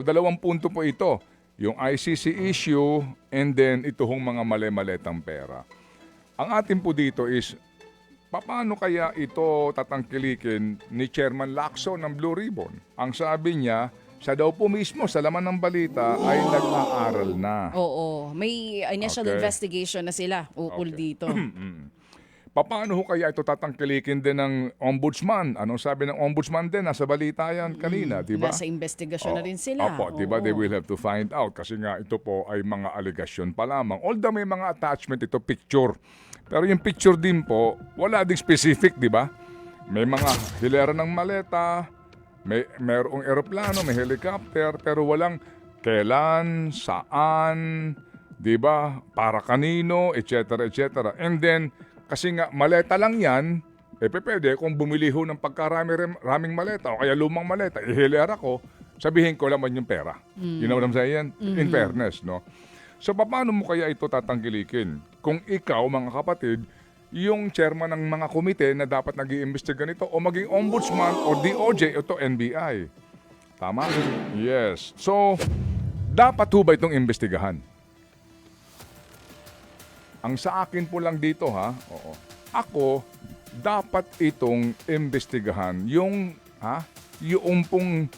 Dalawang punto po ito, yung ICC issue and then ito hong mga mali-maletang pera. Ang atin po dito is, paano kaya ito tatangkilikin ni Chairman Lacson ng Blue Ribbon? Ang sabi niya, siya daw po mismo sa laman ng balita ay nag-aaral na. Oo, may initial Okay. investigation na sila ukol Okay. dito. Paano ho kaya ito tatangkilikin din ng ombudsman? Anong sabi ng ombudsman din? Nasa balita yan kanina, di ba? Nasa investigasyon na rin sila. Opo, di ba? Oo. They will have to find out kasi nga ito po ay mga aligasyon pa lamang. Although may mga attachment ito, picture. Pero yung picture din po, wala ding specific, di ba? May mga hilera ng maleta, mayroong eroplano, may helicopter, pero walang kailan, saan, di ba? Para kanino, etc. etc. And then, kasi nga maleta lang yan, pwede kung bumili ho ng raming maleta o kaya lumang maleta, ihilera ko, sabihin ko laman yung pera. You know what I'm saying? In fairness, no? So, paano mo kaya ito tatangkilikin? Kung ikaw, mga kapatid, yung chairman ng mga komite na dapat nag-iimbestiga nito o maging ombudsman o DOJ o to NBI. Tama? Yes. So, dapat ho ba itong imbestigahan? Ang sa akin po lang dito ako, dapat itong imbestigahan. Yung pong,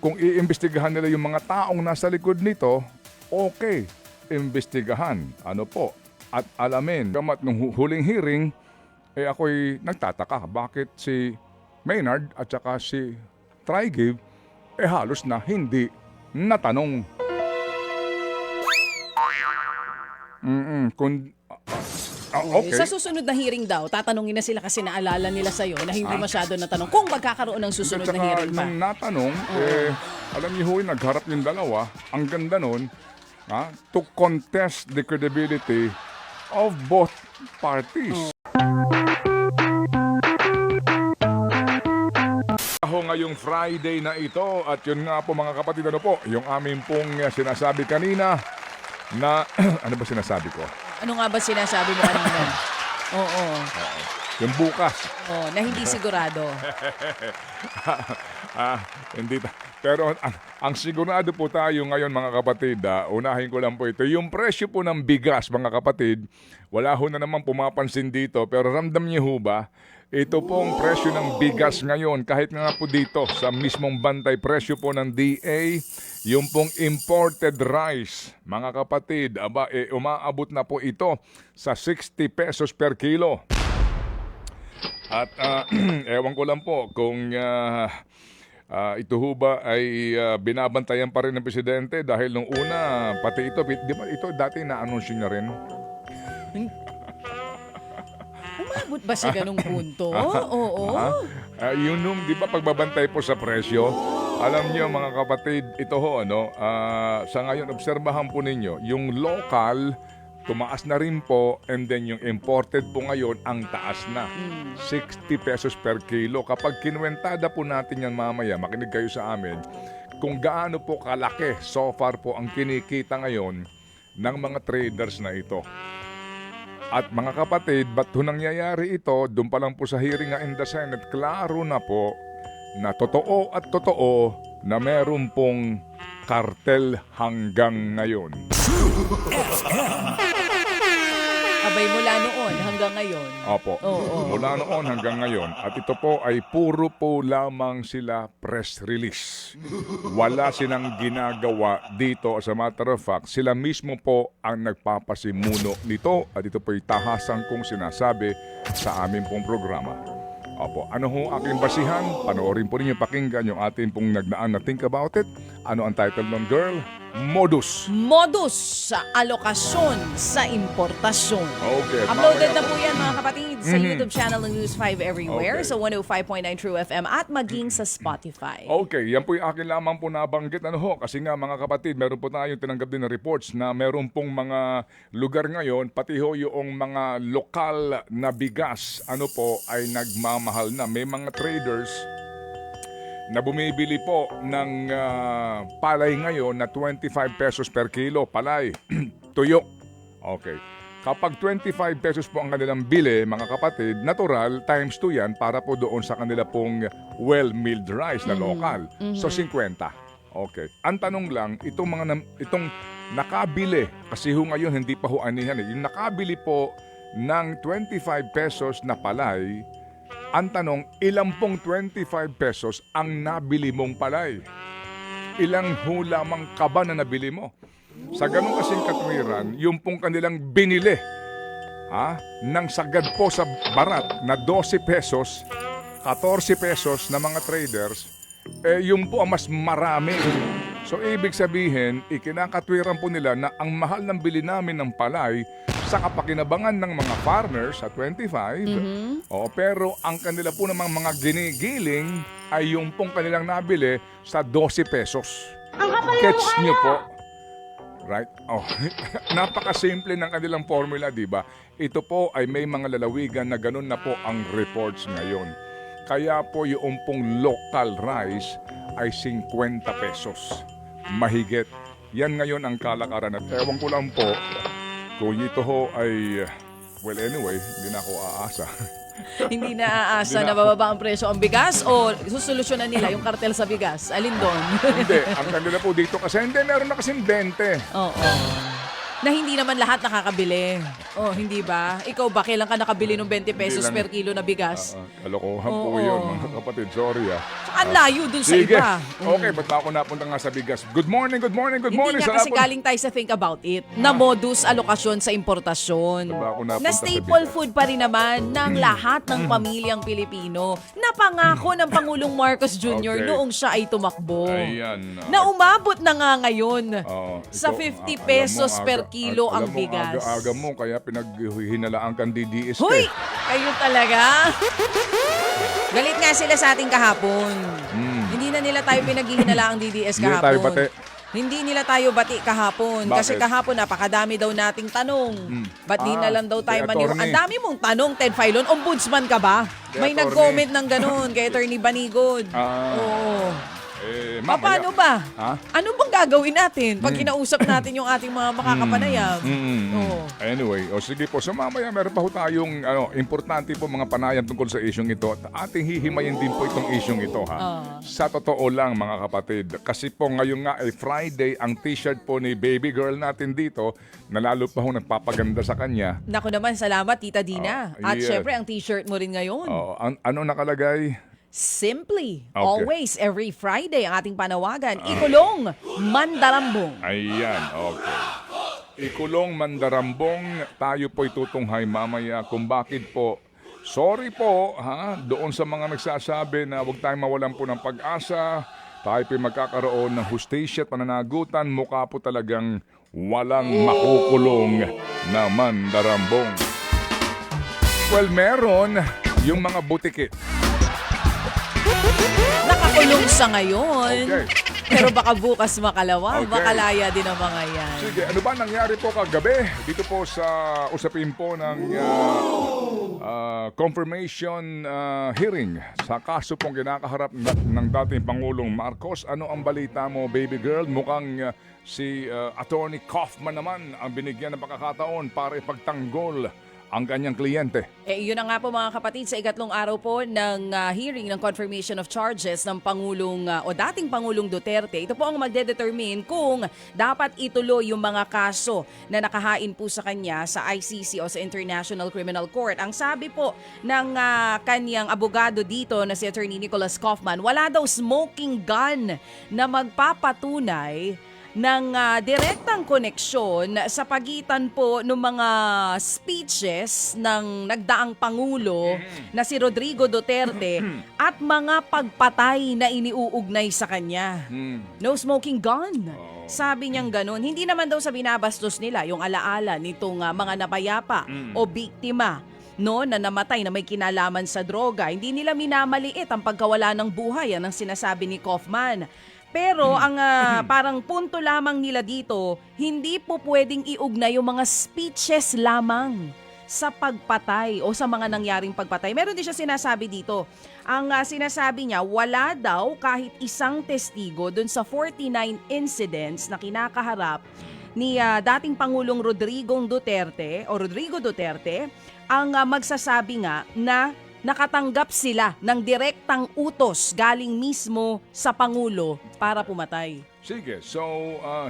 kung iimbestigahan nila yung mga taong nasa likod nito, okay, imbestigahan. Ano po? At alamin. Gamat nung huling hearing, ako'y nagtataka. Bakit si Maynard at saka si Trigive, halos na hindi natanong. Okay. Sa susunod na hearing daw, tatanungin na sila kasi naalala nila sa'yo na hindi masyado natanong kung magkakaroon ng susunod na hearing pa. Nung natanong, alam niyo ho, nagharap yung dalawa. Ang ganda nun, to contest the credibility of both parties. Ngayong Friday na ito at yun nga po mga kapatid, ano po, yung aming pong sinasabi kanina na, ano ba sinasabi ko? Ano nga ba sinasabi mo kanina? Oo. Yung bukas. Na hindi sigurado. Hindi. Pero ang sigurado po tayo ngayon mga kapatid, unahin ko lang po ito. Yung presyo po ng bigas mga kapatid, wala ho na naman pumapansin dito. Pero ramdam niyo ho ba, ito pong presyo ng bigas ngayon, kahit nga po dito sa mismong bantay presyo po ng DA, yung pong imported rice, mga kapatid, umaabot na po ito sa 60 pesos per kilo. At ewan ko lang po kung ito ho ba ay binabantayan pa rin ng presidente dahil nung una, pati ito, di ba ito dati na-anunsyo niya rin? Umabot ba sa ganung punto? Oo. Yun nung, di ba pagbabantay po sa presyo, alam niyo mga kapatid, ito ho, sa ngayon, obserbahan po ninyo, yung local, tumaas na rin po, and then yung imported po ngayon, ang taas na. 60 pesos per kilo. Kapag kinuwentada po natin yan mamaya, makinig kayo sa amin, kung gaano po kalaki so far po ang kinikita ngayon ng mga traders na ito. At mga kapatid, ba't ho nangyayari ito? Doon pa lang po sa hearing nga in the Senate, klaro na po na totoo at totoo na meron pong kartel hanggang ngayon. Abay mula noon hanggang ngayon. Opo, mula noon hanggang ngayon. At ito po ay puro po lamang sila press release. Wala silang ginagawa dito. As a matter of fact, sila mismo po ang nagpapasimuno nito. At ito po ay tahasang kong sinasabi sa aming pong programa. Opo, ano ho aking basihan? Panoorin po ninyo, pakinggan yung atin pong nagnaan na Think About It. Ano ang title ng girl? Modus. Modus sa alokasyon sa importasyon. Okay. Uploaded na po yan mga kapatid sa YouTube channel ng News 5 Everywhere, Okay. sa 105.9 True FM at maging sa Spotify. Okay, yan po yung akin lamang po nabanggit. Kasi nga mga kapatid, meron po tayong tinanggap din na reports na meron pong mga lugar ngayon, pati ho yung mga lokal na bigas, ay nagmamahal na. May mga traders na bumibili po ng palay ngayon na 25 pesos per kilo, palay, tuyo. Okay. Kapag 25 pesos po ang kanilang bili, mga kapatid, natural, times 2 yan para po doon sa kanila pong well-milled rice na local. So, 50. Okay. Ang tanong lang, itong nakabili, kasi ngayon hindi pa anihan eh. Yung nakabili po ng 25 pesos na palay, ang tanong, ilang pong 25 pesos ang nabili mong palay? Ilang lamang ka ba na nabili mo? Sa ganun kasing katwiran, yung pong kanilang binili, ng sagad po sa barat na 12 pesos, 14 pesos na mga traders, yung po ang mas marami. So, ibig sabihin, ikinakatwiran po nila na ang mahal ng bili namin ng palay sa kapakinabangan ng mga farmers sa 25. Pero ang kanila po namang mga ginigiling ay yung pong kanilang nabili sa 12 pesos. Catch nyo po. Right? Napakasimple ng kanilang formula, di ba? Ito po ay may mga lalawigan na ganun na po ang reports ngayon. Kaya po yung pong local rice ay 50 pesos. Mahigit. Yan ngayon ang kalakaran. At ewan ko lang po kung ito ho ay, well anyway, hindi na ako aasa. Hindi na aasa na bababa ang presyo ang bigas o susolusyonan nila yung kartel sa bigas? Alin doon? Hindi. Ang kanila po dito kasi, hindi, meron na kasing 20. Oo. Na hindi naman lahat nakakabili. Oh, hindi ba? Ikaw ba, kailan ka nakabili ng 20 pesos lang. per kilo na bigas? Kalokohan po Oo. yun, mga kapatid. Sorry Ang layo dun sa Sige. iba. Okay, ba't ba ako napunta nga sa bigas? Good morning, good morning, good morning. Hindi nga kasi Sarapon. galing tayo sa Think About It na modus alokasyon sa importasyon. Saan ba ako napunta Na sa staple bigas? food pa rin naman ng lahat ng pamilyang Pilipino na pangako ng Pangulong Marcos Jr. Okay. noong siya ay tumakbo. Ayan. Na umabot na nga ngayon sa Ikaw, 50 alam pesos mo, per kilo ang alam mo, bigas. Aga mo, kaya pinaghinalaan kang DDS. Hoy! Kayo talaga? Galit nga sila sa ating kahapon. Hindi na nila tayo pinaghihinala ang DDS Hindi na kahapon. tayo bati. Hindi nila tayo bati kahapon. Bakit? Kasi kahapon napakadami daw nating tanong. Ba't di na lang daw tayo kay maniw? attorney. Ang dami mong tanong, Ted Filon. Ombudsman ka ba? Kay May attorney. nag-comment ng ganun kay Attorney Banigod. Oo. Mamaya. Paano ba? Ha? Ano bang gagawin natin pag kinausap natin yung ating mga makakapanayam? Oo. Anyway, sige po. So mamaya meron pa ho tayong importante po mga panayam tungkol sa isyong ito. At ating hihimayin din po itong isyong ito Sa totoo lang mga kapatid. Kasi po ngayon nga ay Friday, ang t-shirt po ni baby girl natin dito na lalo pa ho nagpapaganda sa kanya. Naku naman, salamat Tita Dina. At yes. syempre ang t-shirt mo rin ngayon. Ano nakalagay? Simply, Okay. always, every Friday ang ating panawagan. Ikulong, mandarambong. Ayan, okay. Ikulong mandarambong, tayo po'y tutunghay mamaya kung bakit po. Sorry po, doon sa mga nagsasabi na huwag tayong mawalan po ng pag-asa, tayo po'y magkakaroon ng hustisya at pananagutan, mukha po talagang walang makukulong na mandarambong. Well, meron yung mga butiki. Nakakulong sa ngayon. Okay. Pero baka bukas makalawang, Okay. makalaya din ang mga yan. Sige, ano ba nangyari po kagabi dito po sa usapin po ng confirmation hearing sa kaso pong kinakaharap ng dating Pangulong Marcos? Ano ang balita mo, baby girl? Mukhang si Attorney Kaufman naman ang binigyan ng pagkakataon para ipagtanggol ang kanyang kliyente. Yun na nga po mga kapatid, sa ikatlong araw po ng hearing ng confirmation of charges ng Pangulong o dating Pangulong Duterte. Ito po ang magdedetermine kung dapat ituloy yung mga kaso na nakahain po sa kanya sa ICC o sa International Criminal Court. Ang sabi po ng kanyang abogado dito na si Attorney Nicholas Kaufman, wala daw smoking gun na magpapatunay ng direktang koneksyon sa pagitan po ng mga speeches ng nagdaang Pangulo na si Rodrigo Duterte at mga pagpatay na iniuugnay sa kanya. No smoking gun. Sabi niyang ganun. Hindi naman daw sa binabastos nila yung alaala nitong mga napayapa o biktima na namatay na may kinalaman sa droga. Hindi nila minamaliit ang pagkawala ng buhay. Yan ang sinasabi ni Kaufman. Pero ang parang punto lamang nila dito, hindi po pwedeng iugnay yung mga speeches lamang sa pagpatay o sa mga nangyaring pagpatay. Meron din siya sinasabi dito. Ang sinasabi niya, wala daw kahit isang testigo dun sa 49 incidents na kinakaharap ni dating Pangulong Rodrigo Duterte ang magsasabi nga na nakatanggap sila ng direktang utos galing mismo sa Pangulo para pumatay. Sige, so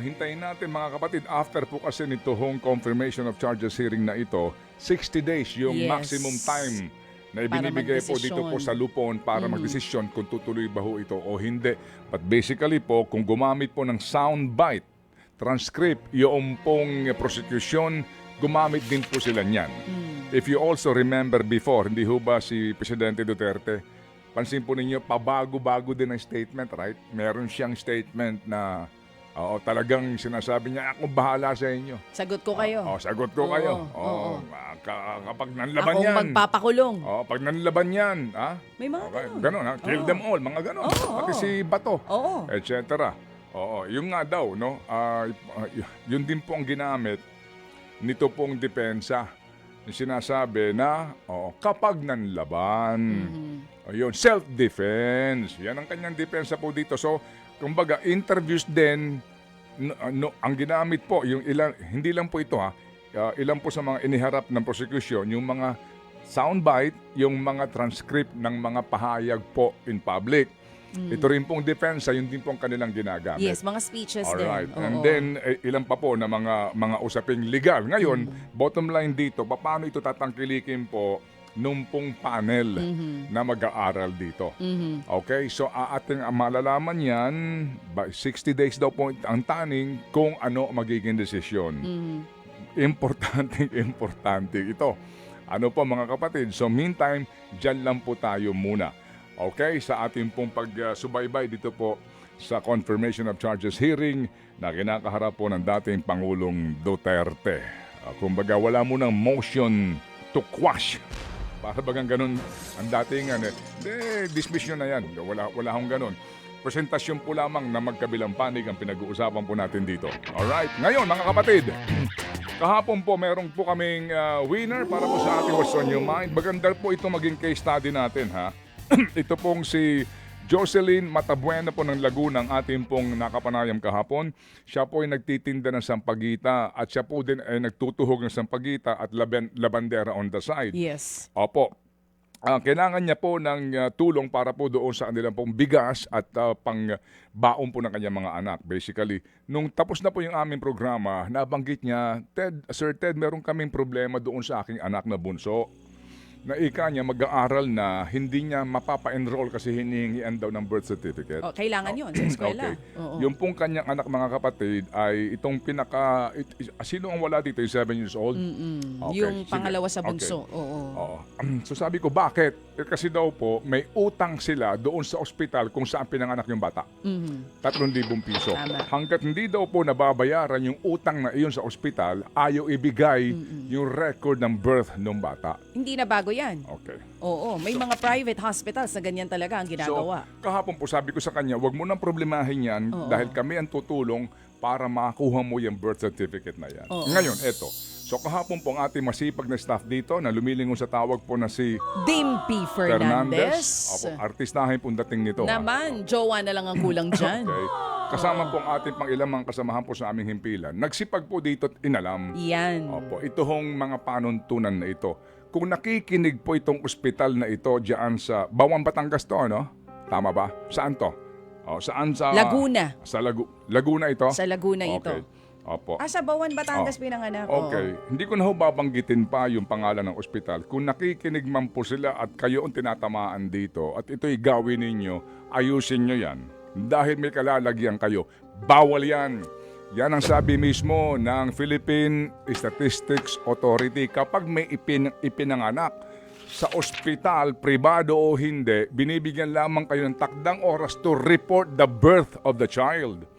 hintayin natin mga kapatid, after po kasi nito hong confirmation of charges hearing na ito, 60 days yung Yes. maximum time na Para ibinibigay po dito po sa Lupon para magdesisyon kung tutuloy ba ho ito o hindi. But basically po, kung gumamit po ng soundbite, transcript, yung pong prosecution, gumamit din po sila niyan. If you also remember before, hindi ho ba si Presidente Duterte, pansin po ninyo, pabago-bago din ang statement, right? Meron siyang statement na talagang sinasabi niya, ako bahala sa inyo. Sagot ko kayo. Sagot ko kayo. Oo. Kapag nanlaban Akong yan. magpapakulong. Pag nanlaban yan. May mga ganun. Ganon, ha? Kill them all, mga ganon. Pati si Bato, Oo. etc. Yung nga daw, no? Yun din po ang ginamit nito pong depensa. Yung sinasabi na kapag nanlaban, yun, self-defense. Yan ang kanyang depensa po dito. So, kumbaga, interviews din, ang ginamit po, yung ilan, hindi lang po ito ilan po sa mga iniharap ng prosecution, yung mga soundbite, yung mga transcript ng mga pahayag po in public. Ito rin pong depensa, yun din pong kanilang ginagamit. Yes, mga speeches Alright. din. And Oo. then, ilan pa po na mga usaping legal. Ngayon, bottom line dito, paano ito tatangkilikin po nung pong panel na mag-aaral dito. Okay? So, ating malalaman yan, by 60 days daw po ang taning kung ano magiging desisyon. Importante ito. Ano po mga kapatid? So, meantime, dyan lang po tayo muna. Okay, sa ating pong pagsubaybay dito po sa confirmation of charges hearing na kinakaharap po ng dating Pangulong Duterte. Kumbaga wala mo ng motion to quash. Para bagang ganun ang dating dismiss nyo na yan. Wala akong ganun. Presentasyon po lamang na magkabilang panig ang pinag-uusapan po natin dito. Alright, ngayon mga kapatid, kahapon po meron po kaming winner para po sa ating What's on Your Mind. Maganda po ito maging case study natin ha. Ito pong si Jocelyn Matabuena po ng Laguna, ang ating pong nakapanayam kahapon. Siya po ay nagtitinda ng sampagita at siya po din ay nagtutuhog ng sampagita at labandera on the side. Yes. Opo. Kailangan niya po ng tulong para po doon sa kanilang pong bigas at pang baon po ng kanyang mga anak. Basically, nung tapos na po yung aming programa, nabanggit niya, Sir Ted, meron kaming problema doon sa aking anak na bunso. Na ika niya mag-aaral na hindi niya mapapa-enroll kasi hinihingian daw ng birth certificate. Kailangan yun sa eskwela. Okay. Yung pong kanyang anak mga kapatid ay itong sino ang wala dito? Yung 7 years old? Okay, Yung sige. pangalawa sa bunso. Okay. Oo. So sabi ko, bakit? Kasi daw po, may utang sila doon sa ospital kung saan pinanganak yung bata. 3,000 piso. Tama. Hanggat hindi daw po nababayaran yung utang na iyon sa ospital, ayaw ibigay yung record ng birth ng bata. Hindi na bago yan. Okay. Oo. May mga private hospitals na ganyan talaga ang ginagawa. So, kahapon po sabi ko sa kanya, wag mo nang problemahin yan dahil kami ang tutulong para makakuha mo yung birth certificate na yan. Ngayon, eto. So kahapon po ang ating masipag na staff dito na lumilingon sa tawag po na si Dimpy Fernandez. Opo, artistahin pong dating nito. Naman, jowa na lang ang kulang dyan. Okay. Kasama po ang ating pang ilang mga kasamahan po sa aming himpilan. Nagsipag po dito at inalam. Yan. Opo, ito hong mga panuntunan na ito. Kung nakikinig po itong ospital na ito diyan sa Bawang Batangas to, no? Tama ba? Saan to? Saan sa Laguna. Sa Laguna ito? Sa Laguna ito. Okay. Opo. Sa Bawan, Batangas pinanganak. Okay. Hindi ko na ho babanggitin pa yung pangalan ng ospital. Kung nakikinig man po sila at kayo ang tinatamaan dito at ito'y gawin ninyo, ayusin nyo yan. Dahil may kalalagyan kayo. Bawal yan. Yan ang sabi mismo ng Philippine Statistics Authority. Kapag may ipinanganak sa ospital, pribado o hindi, binibigyan lamang kayo ng takdang oras to report the birth of the child.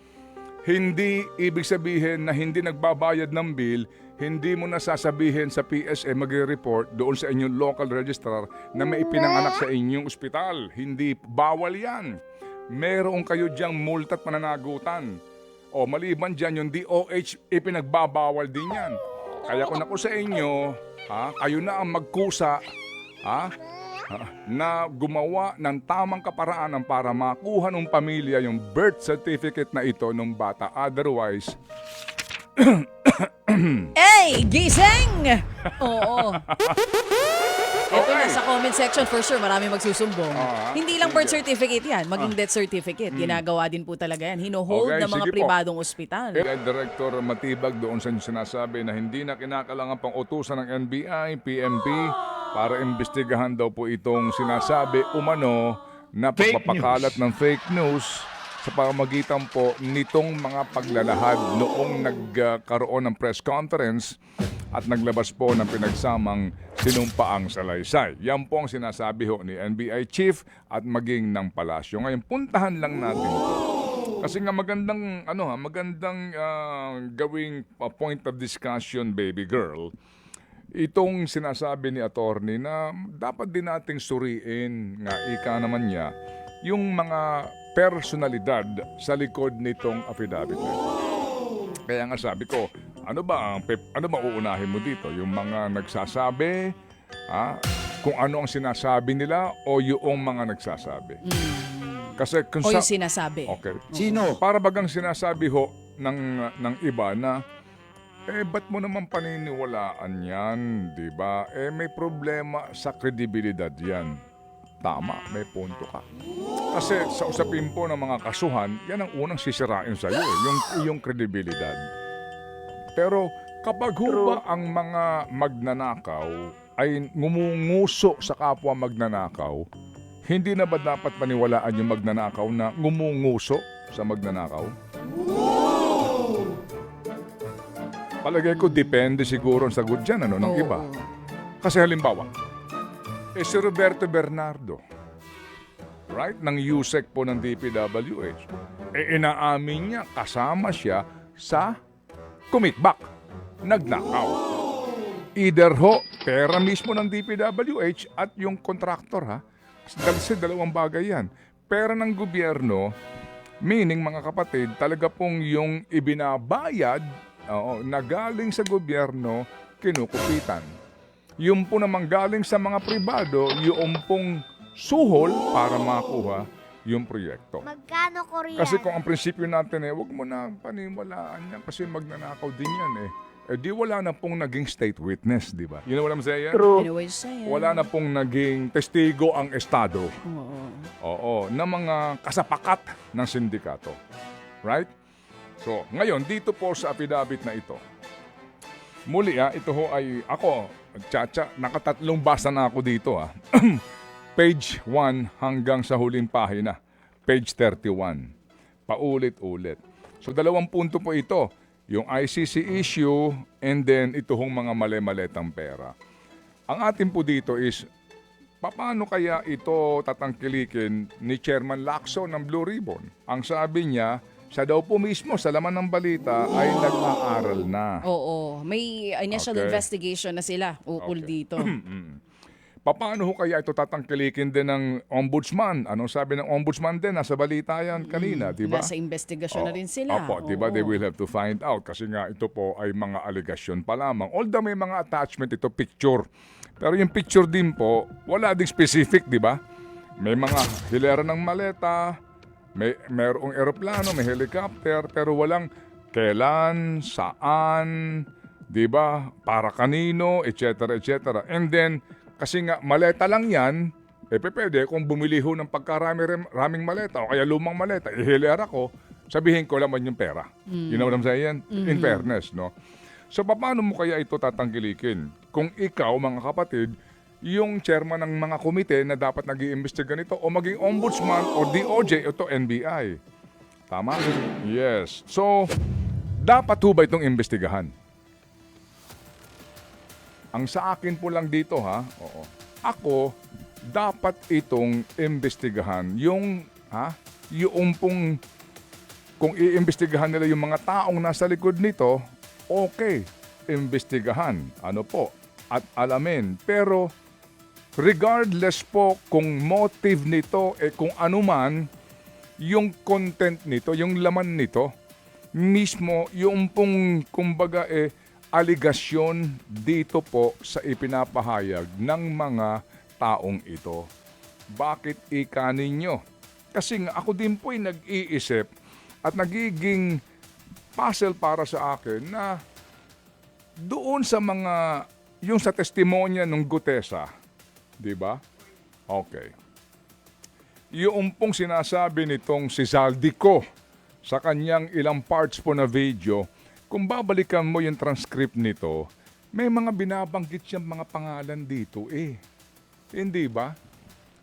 Hindi ibig sabihin na hindi nagbabayad ng bill, hindi mo na sasabihin sa PSA magre-report doon sa inyong local registrar na may ipinanganak sa inyong ospital. Hindi, bawal yan. Meron kayo diyang multa at pananagutan. O maliban dyan yung DOH, ipinagbabawal din yan. Kaya kung ako sa inyo, kayo na ang magkusa, na gumawa ng tamang kaparaanan para makuha ng pamilya yung birth certificate na ito ng bata. Otherwise, Hey! Gising! Oo. Ito Okay. na sa comment section for sure, marami magsusumbong. Hindi lang birth sige. certificate yan, maging death certificate. Ginagawa din po talaga yan. Hino-hold Okay, ng mga sige po. pribadong ospital. Director Matibag doon sa sinasabi na hindi na kinakailangan pang utusan ng NBI, PNP para imbestigahan daw po itong sinasabi umano na pagpapakalat ng fake news sa pamamagitan po nitong mga paglalahad noong nagkaroon ng press conference at naglabas po ng pinagsamang sinumpaang salaysay. Yan po ang sinasabi ho ni NBI Chief at maging ng Palasyo. Ngayon, puntahan lang natin ito. Kasi nga magandang gawing point of discussion, baby girl, itong sinasabi ni attorney na dapat din nating suriin, nga ika naman niya, yung mga personalidad sa likod nitong affidavit na ito. Kaya nga sabi ko, ano ba uunahin mo dito? Yung mga nagsasabi, kung ano ang sinasabi nila o yung mga nagsasabi? Kasi kung O yung sinasabi. Okay. Sino? Para bagang sinasabi ho ng iba na ba't mo naman paniniwalaan yan, di ba? May problema sa kredibilidad yan. Tama, may punto ka. Kasi sa usapin po ng mga kasuhan, yan ang unang sisirain sa iyo, yung iyong kredibilidad. Pero kapag ho ba ang mga magnanakaw ay ngumunguso sa kapwa magnanakaw, hindi na ba dapat paniwalaan yung magnanakaw na ngumunguso sa magnanakaw? Palagay ko, depende siguro ang sagot dyan, ng iba. Kasi halimbawa, si Roberto Bernardo, right, ng USEC po ng DPWH, inaamin niya, kasama siya sa kumitbak, nagnakaw. Either ho, pera mismo ng DPWH at yung contractor, kasi dalawang bagay yan. Pera ng gobyerno, meaning mga kapatid, talaga pong yung ibinabayad na galing sa gobyerno, kinukupitan. Yung po namang galing sa mga pribado, yung pong suhol para makuha yung proyekto. Magkano Korean? Kasi kung ang prinsipyo natin wag mo na paniwalaan yan kasi magnanakaw din yan di wala na pong naging state witness, di ba? You know what I'm saying? Anyway, sayang. Wala na pong naging testigo ang estado. Oo. Na mga kasapakat ng sindikato. Right? So, ngayon, dito po sa affidavit na ito, muli ito ho ay ako, nakatatlong basa na ako dito Page 1 hanggang sa huling pahina. Page 31. Paulit-ulit. So, 2 punto po ito. Yung ICC issue and then ito hong mga mali-maletang pera. Ang atin po dito is, paano kaya ito tatangkilikin ni Chairman Lacson ng Blue Ribbon? Ang sabi niya, siya daw po mismo sa laman ng balita ay nag-aaral na. Oo. May initial Okay. investigation na sila ukol Okay. dito. Paano ho kaya ito tatangkilikin din ng ombudsman? Anong sabi ng ombudsman din? Nasa balita yan kanina, di ba? Nasa investigasyon na rin sila. Opo, di ba? Oo. They will have to find out kasi nga ito po ay mga alegasyon pa lamang. Although may mga attachment ito, picture. Pero yung picture din po, wala ding specific, di ba? May mga hilera ng maleta, mayroong eroplano, may helicopter, pero walang kailan, saan, di ba? Para kanino, etc. etc. And then, kasi nga, maleta lang yan, pwede kung bumili ho ng raming maleta o kaya lumang maleta, ihilera ko, sabihin ko laman yung pera. You know what I'm saying? In fairness, no? So, paano mo kaya ito tatangkilikin? Kung ikaw, mga kapatid, yung chairman ng mga komite na dapat nag-iimbestiga nito o maging ombudsman o DOJ, ito NBI. Tama? Yes. So, dapat ho ba itong imbestigahan? Ang sa akin po lang dito ako dapat itong imbestigahan yung pong kung iimbestigahan nila yung mga taong nasa likod nito, okay, imbestigahan, at alamin. Pero regardless po kung motive nito kung ano man yung content nito, yung laman nito, mismo yung pong kumbaga aligasyon dito po sa ipinapahayag ng mga taong ito. Bakit ika ninyo? Kasi nga ako din po ay nag-iisip at nagiging puzzle para sa akin na doon sa mga, yung sa testimonya ng Gutesa, Di ba? Okay. Yung pong sinasabi nitong si Zaldico sa kanyang ilang parts po na video, kung babalikan mo yung transcript nito, may mga binabanggit siyang mga pangalan dito eh. Hindi ba?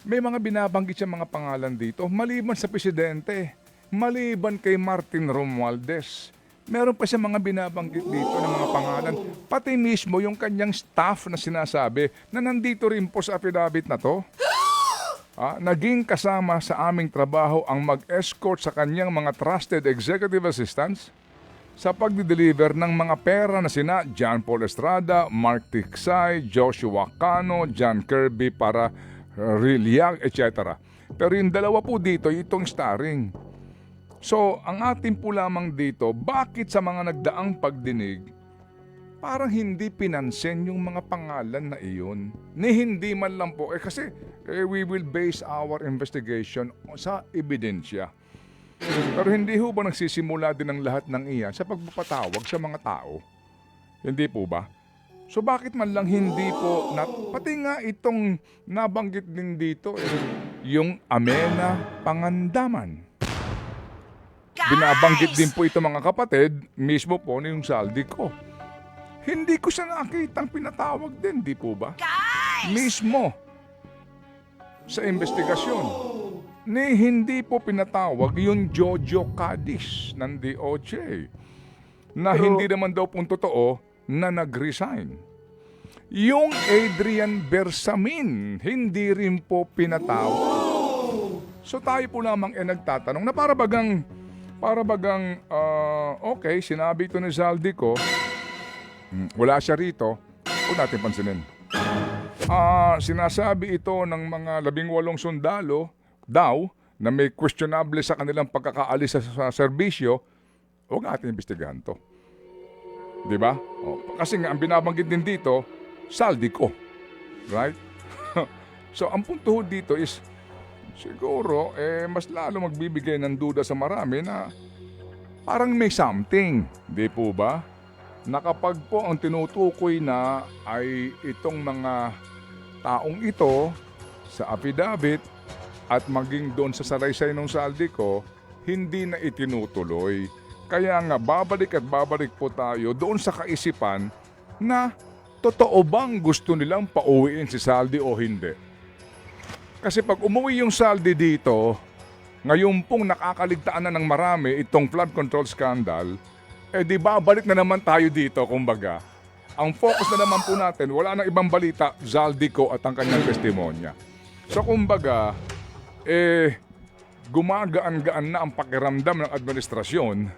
May mga binabanggit siyang mga pangalan dito, maliban sa presidente, maliban kay Martin Romualdez. Meron pa siya mga binabanggit dito ng mga pangalan. Pati mismo yung kanyang staff na sinasabi na nandito rin po sa affidavit na to. Naging kasama sa aming trabaho ang mag-escort sa kanyang mga trusted executive assistants sa pagdi-deliver ng mga pera na sina John Paul Estrada, Mark Tiksay, Joshua Cano, John Kirby para Rilliag, etc. Pero yung dalawa po dito, itong starring. So, ang atin po lamang dito, bakit sa mga nagdaang pagdinig, parang hindi pinansin yung mga pangalan na iyon. Ni hindi man lang po, kasi we will base our investigation sa ebidensya. Pero hindi ho ba nagsisimula din ang lahat ng iyan sa pagpapatawag sa mga tao? Hindi po ba? So bakit man lang hindi po, pati nga itong nabanggit din dito, yung Amena Pangandaman. Binabanggit din po ito mga kapatid, mismo po yung Zaldico. Hindi ko siya nakitang pinatawag din, di po ba? Mismo sa investigasyon. Ni hindi po pinatawag yung Jojo Cadiz ng DOJ na hindi naman daw pong totoo na nag-resign. Yung Adrian Bersamin, hindi rin po pinatawag. So tayo po lamang nagtatanong na para bagang okay, sinabi ito ni Zaldico, wala siya rito, huwag natin pansinin. Sinasabi ito ng mga 18 sundalo daw na may questionable sa kanilang pagkakaalis sa serbisyo, huwag natin imbestigahan to. Diba? Kasi nga, ang binabanggit din dito, Zaldico. Right? So, ang punto dito is, siguro, mas lalo magbibigay ng duda sa marami na parang may something. Di po ba? Na kapag po ang tinutukoy na ay itong mga taong ito sa affidavit at maging doon sa salaysay ng Zaldico, hindi na itinutuloy. Kaya nga, babalik at babalik po tayo doon sa kaisipan na totoo bang gusto nilang pauwiin si Zaldi o hindi. Kasi pag umuwi yung Zaldi dito, ngayon pong nakakaligtaan na ng marami itong flood control scandal, di babalik na naman tayo dito, kumbaga. Ang focus na naman po natin, wala nang ibang balita, Zaldico at ang kanyang testimonya. So kumbaga, gumagaan-gaan na ang pakiramdam ng administrasyon,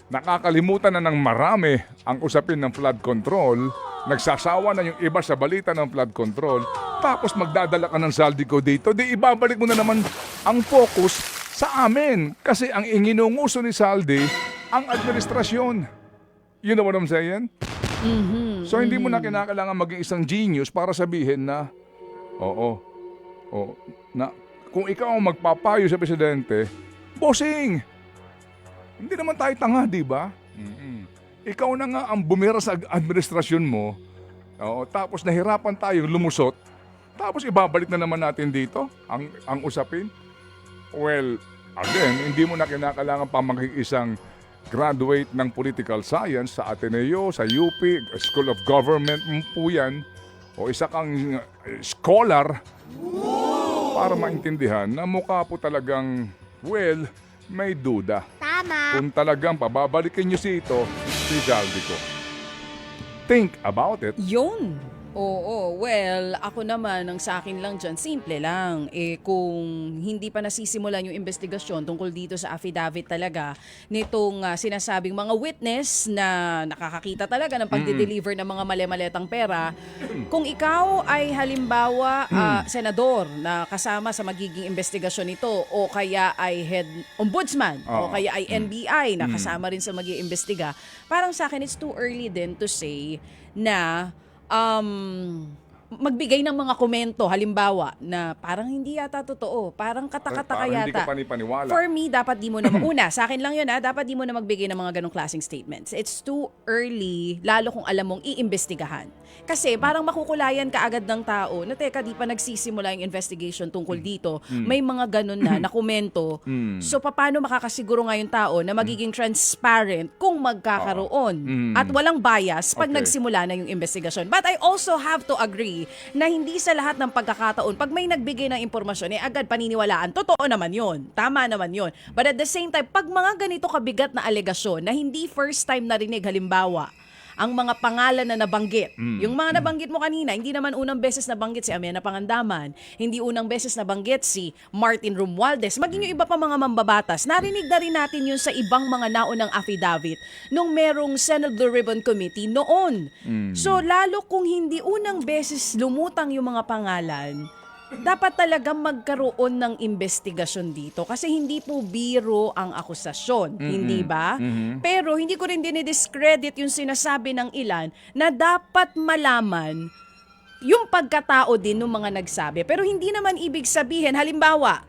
nakakalimutan na ng marami ang usapin ng flood control, nagsasawa na yung iba sa balita ng flood control, tapos magdadala ka ng Zaldico dito, di ibabalik mo na naman ang focus sa amin. Kasi ang inginunguso ni Zaldi, ang administrasyon. You know what I'm saying? So hindi mo na kinakailangan maging isang genius para sabihin na, na kung ikaw ang magpapayo sa presidente, bossing, hindi naman tayo tanga, di ba? Ikaw na nga ang bumira sa administrasyon mo, tapos nahirapan tayong lumusot, tapos ibabalik na naman natin dito ang usapin. Well, again, hindi mo na kinakailangan pa maging isang graduate ng political science sa Ateneo, sa UP, School of Government po yan, o isa kang scholar para maintindihan na mukha po talagang, well, may duda. Tama. Kung talagang pababalikin nyo si Zaldico. Think about it. Yun. Oo, well, ako naman, ang sa akin lang dyan, simple lang. Kung hindi pa nasisimulan yung investigasyon tungkol dito sa affidavit talaga, nitong sinasabing mga witness na nakakakita talaga ng pagde-deliver ng mga mali-maletang pera, kung ikaw ay halimbawa senador na kasama sa magiging investigasyon nito, o kaya ay head ombudsman, o kaya ay NBI na kasama rin sa mag-iimbestiga, parang sa akin it's too early din to say na magbigay ng mga komento, halimbawa, na parang hindi yata totoo, parang katakataka Parang hindi ka yata. panipaniwala. For me, dapat di mo na, una, sa akin lang yun dapat di mo na magbigay ng mga ganong klaseng statements. It's too early, lalo kung alam mong iimbestigahan. Kasi parang makukulayan ka agad ng tao na teka, di pa nagsisimula yung investigation tungkol dito. May mga ganon na komento. So, paano makakasiguro nga yung tao na magiging transparent kung magkakaroon at walang bias pag Okay. nagsimula na yung investigasyon. But I also have to agree na hindi sa lahat ng pagkakataon, pag may nagbigay ng impormasyon, agad paniniwalaan. Totoo naman yun. Tama naman yun. But at the same time, pag mga ganito kabigat na alegasyon na hindi first time narinig, halimbawa, ang mga pangalan na nabanggit. Yung mga nabanggit mo kanina, hindi naman unang beses nabanggit si Amiana Pangandaman, hindi unang beses nabanggit si Martin Romualdez, maging yung iba pa mga mambabatas. Narinig na rin natin yun sa ibang mga naunang affidavit nung merong Senate Blue Ribbon Committee noon. So lalo kung hindi unang beses lumutang yung mga pangalan, dapat talaga magkaroon ng investigasyon dito kasi hindi po biro ang akusasyon, hindi ba? Pero hindi ko rin dinidiscredit yung sinasabi ng ilan na dapat malaman yung pagkatao din ng mga nagsabi. Pero hindi naman ibig sabihin, halimbawa,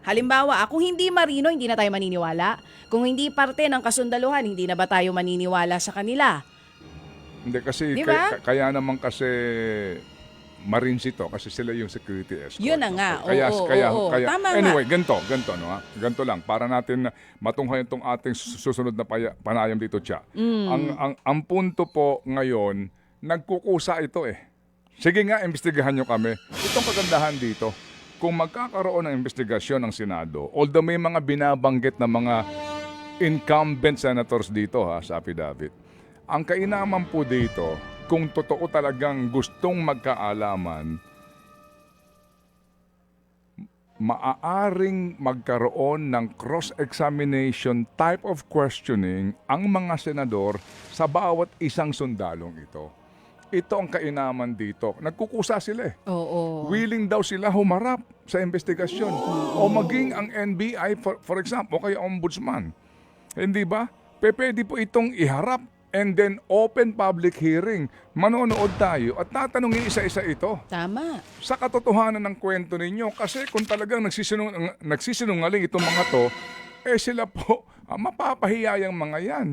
kung hindi marino, hindi na tayo maniniwala. Kung hindi parte ng kasundaluhan, hindi na ba tayo maniniwala sa kanila? Hindi kasi, Di ba? kaya naman kasi Marines ito kasi sila yung security escort. Yun na nga. Kaya, Oo, kaya, oo. kaya, Tama nga. anyway, ganito, no, ha? Ganito lang, para natin matunghayan itong ating susunod na panayam dito, Tsa. Ang punto po ngayon, nagkukusa ito eh. Sige nga, imbestigahan nyo kami. Itong kagandahan dito, kung magkakaroon ng investigasyon ng Senado, although may mga binabanggit na mga incumbent senators dito sa affidavit, ang kainaman po dito, kung totoo talagang gustong magkaalaman, maaaring magkaroon ng cross-examination type of questioning ang mga senador sa bawat isang sundalong ito. Ito ang kainaman dito. Nagkukusa sila eh. Oo. Willing daw sila humarap sa investigasyon. O maging ang NBI, for example, kay Ombudsman. Hindi ba? Pwede po itong iharap and then open public hearing. Manonood tayo at tatanungin isa-isa ito. Tama. Sa katotohanan ng kwento ninyo. Kasi kung talagang nagsisinungaling itong mga to, sila po, mapapahiya yung mga yan.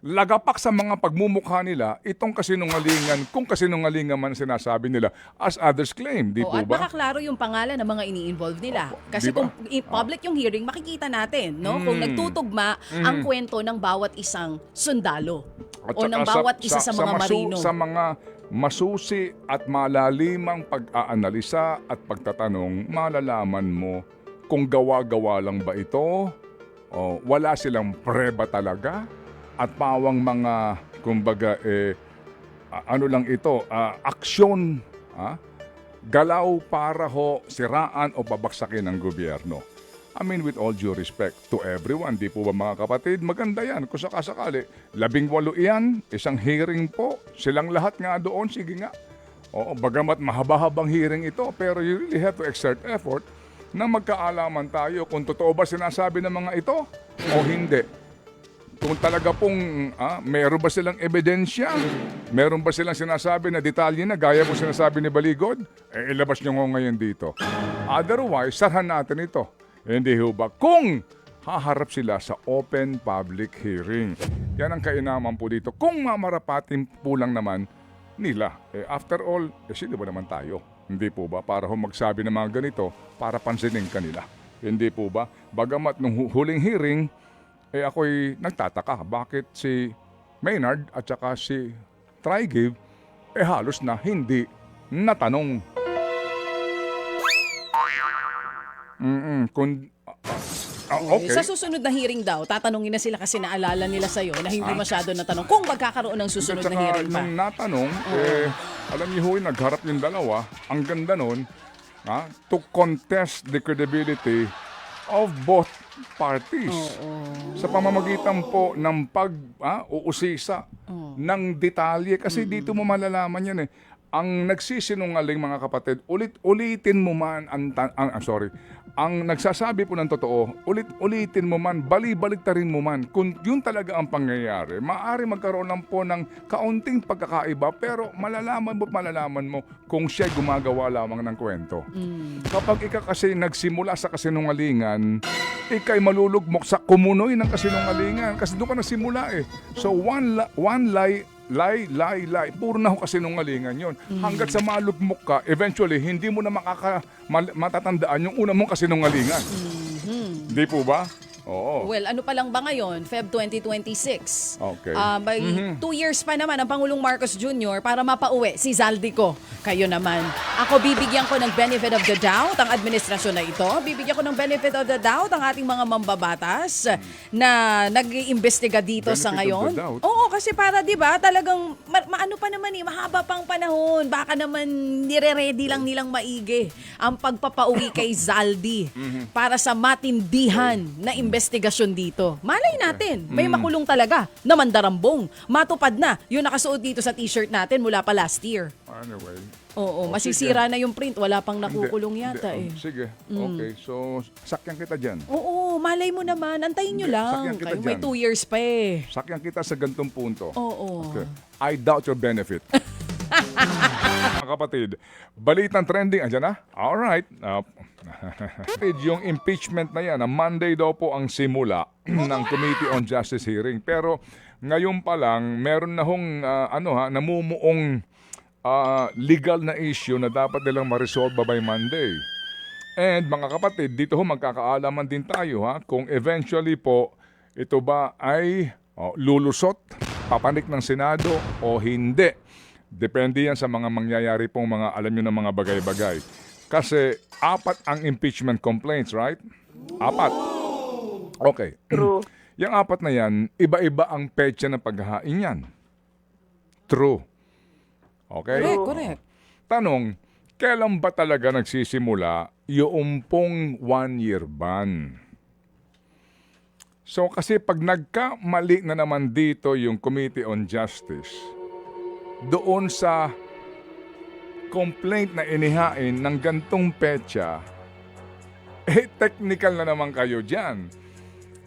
Lagapak sa mga pagmumukha nila, itong kasinungalingan, kung kasinungalingan man sinasabi nila, as others claim, di po At ba? baka klaro yung pangalan ng mga ini-involve nila. Kasi Di ba? kung public yung hearing, makikita natin, no? Kung nagtutugma ang kwento ng bawat isang sundalo At o ng saka bawat isa sa mga marino. Sa mga masusi at malalimang pag-aanalisa at pagtatanong, malalaman mo kung gawa-gawa lang ba ito, o wala silang preba talaga, at pawang mga, kumbaga, ano lang ito, aksyon, galaw para ho siraan o pabagsakin ng gobyerno. I mean, with all due respect to everyone, di po ba mga kapatid, maganda yan. Kung sakasakali, 18 yan, isang hearing po, silang lahat nga doon, sige nga. Oo, bagamat mahaba-habang hearing ito, pero you really have to exert effort na magkaalaman tayo kung totoo ba sinasabi ng mga ito o hindi. Kung talaga pong meron ba silang ebidensya, meron ba silang sinasabi na detalye na gaya po sinasabi ni Baligod, ilabas nyo ngayon dito. Otherwise, sarhan natin ito. Hindi ho ba? Kung haharap sila sa open public hearing. Yan ang kainaman po dito. Kung mamarapatin po lang naman nila. After all, sino ba naman tayo? Hindi po ba? Para ho magsabi ng mga ganito, para pansinin kanila. Hindi po ba? Bagamat nung huling hearing, ako'y nagtataka. Bakit si Maynard at saka si Trigive halos na hindi natanong. Okay. Sa susunod na hearing daw, tatanungin na sila kasi naalala nila sa'yo na hindi masyado natanong kung magkakaroon ng susunod At na saka hearing pa. nung natanong, alam niyo ho, nagharap yung dalawa. Ang ganda nun, to contest the credibility of both parties. Sa pamamagitan po ng pag-uusisa ng detalye. Kasi dito mo malalaman yan ang nagsisinungaling mga kapatid, ulit-ulitin mo man ang nagsasabi po ng totoo, ulit-ulitin mo man, bali-baliktarin mo man, kung yun talaga ang pangyayari, maaari magkaroon lang po ng kaunting pagkakaiba, pero malalaman mo kung siya gumagawa lamang ng kwento. Kapag ika kasi nagsimula sa kasinungalingan, ika'y malulugmok sa kumunoy ng kasinungalingan, kasi doon ka nagsimula eh. So one lie, puro na ho kasinungalingan yun. Hanggat sa malugmok ka, eventually, hindi mo na matatandaan yung una mong kasinungalingan. Hindi po ba? Oo. Well, ano pa lang ba ngayon? Feb 2026. Okay. By 2 years pa naman ang Pangulong Marcos Jr. para mapauwi si Zaldico. Kayo naman. Ako bibigyan ko ng benefit of the doubt ang administrasyon na ito. Bibigyan ko ng benefit of the doubt ang ating mga mambabatas na nag-iimbestiga dito Benefit sa of ngayon. the doubt? Oo, kasi para 'di ba, talagang maano pa naman mahaba pang panahon. Baka naman nire-ready lang nilang maigi ang pagpapauwi kay Zaldi para sa matindihan na investigasyon dito. Malay natin, may makulong talaga na mandarambong. Matupad na yung nakasuot dito sa t-shirt natin mula pa last year. Anyway. Oo, Oh, masisira na yung print. Wala pang nakukulong yata eh. Sige, okay. So, sakyan kita dyan. Oo, malay mo naman. Antayin nyo Hindi, lang. sakyan kita Kayo, may dyan. 2 years pa eh. Sakyan kita sa gantong punto. Oo. Okay. I doubt your benefit. Mga kapatid, balitang trending. Andiyan na? Alright. Yung impeachment na yan, Monday daw po ang simula ng Committee on Justice hearing. Pero ngayon pa lang, meron na hong namumuong legal na issue na dapat nilang ma-resolve by Monday. And mga kapatid, dito ho magkakaalaman din tayo kung eventually po ito ba ay lulusot, papanik ng Senado o hindi. Depende yan sa mga mangyayari pong mga alam nyo ng mga bagay-bagay. Kasi 4 ang impeachment complaints, right? 4. Okay. True. Yung 4 na yan, iba-iba ang petsa ng paghahain yan. True. Okay? Correct. Tanong, kailan ba talaga nagsisimula yung pong 1-year ban? So kasi pag nagkamali na naman dito yung Committee on Justice, doon sa complaint na inihain ng gantong petsa, technical na naman kayo dyan.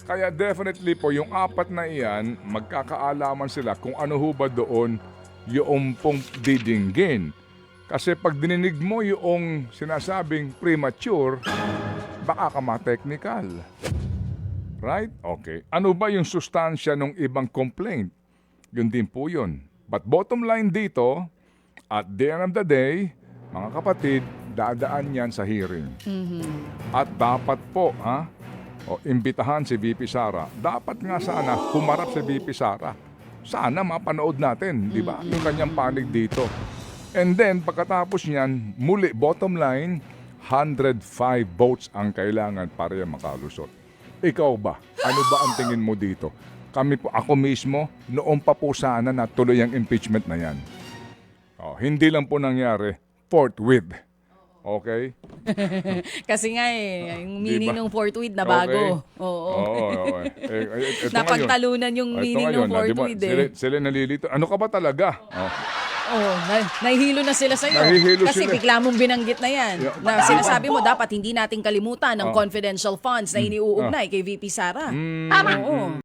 Kaya definitely po, yung 4 na iyan, magkakaalaman sila kung ano ho ba doon yung pong didinggin. Kasi pag dininig mo yung sinasabing premature, baka ka ma-technical. Right? Okay. Ano ba yung sustansya ng ibang complaint? Yun din po yun. But bottom line dito, at the end of the day, mga kapatid, dadaan yan sa hearing. At dapat po, imbitahan si VP Sara. Dapat nga sana humarap si VP Sara. Sana mapanood natin, di ba? Yung kanyang panig dito. And then, pagkatapos niyan, muli, bottom line, 105 votes ang kailangan para yan makalusot. Ikaw ba? Ano ba ang tingin mo dito? Ako mismo, noon pa po sana na tuloy ang impeachment na yan. Hindi lang po nangyari, forthwith. Okay? Kasi nga yung meaning Diba? ng forthwith na bago. Okay. Oo. Oo. Ito Napagtalunan yung meaning ng forthwith eh. Sila nalilito. Ano ka ba talaga? Nahihilo na sila sa'yo. Nahihilo Kasi sila. bigla mong binanggit na yan. Na sinasabi mo, dapat hindi natin kalimutan ang confidential funds na iniuugnay kay VP Sara. Oo.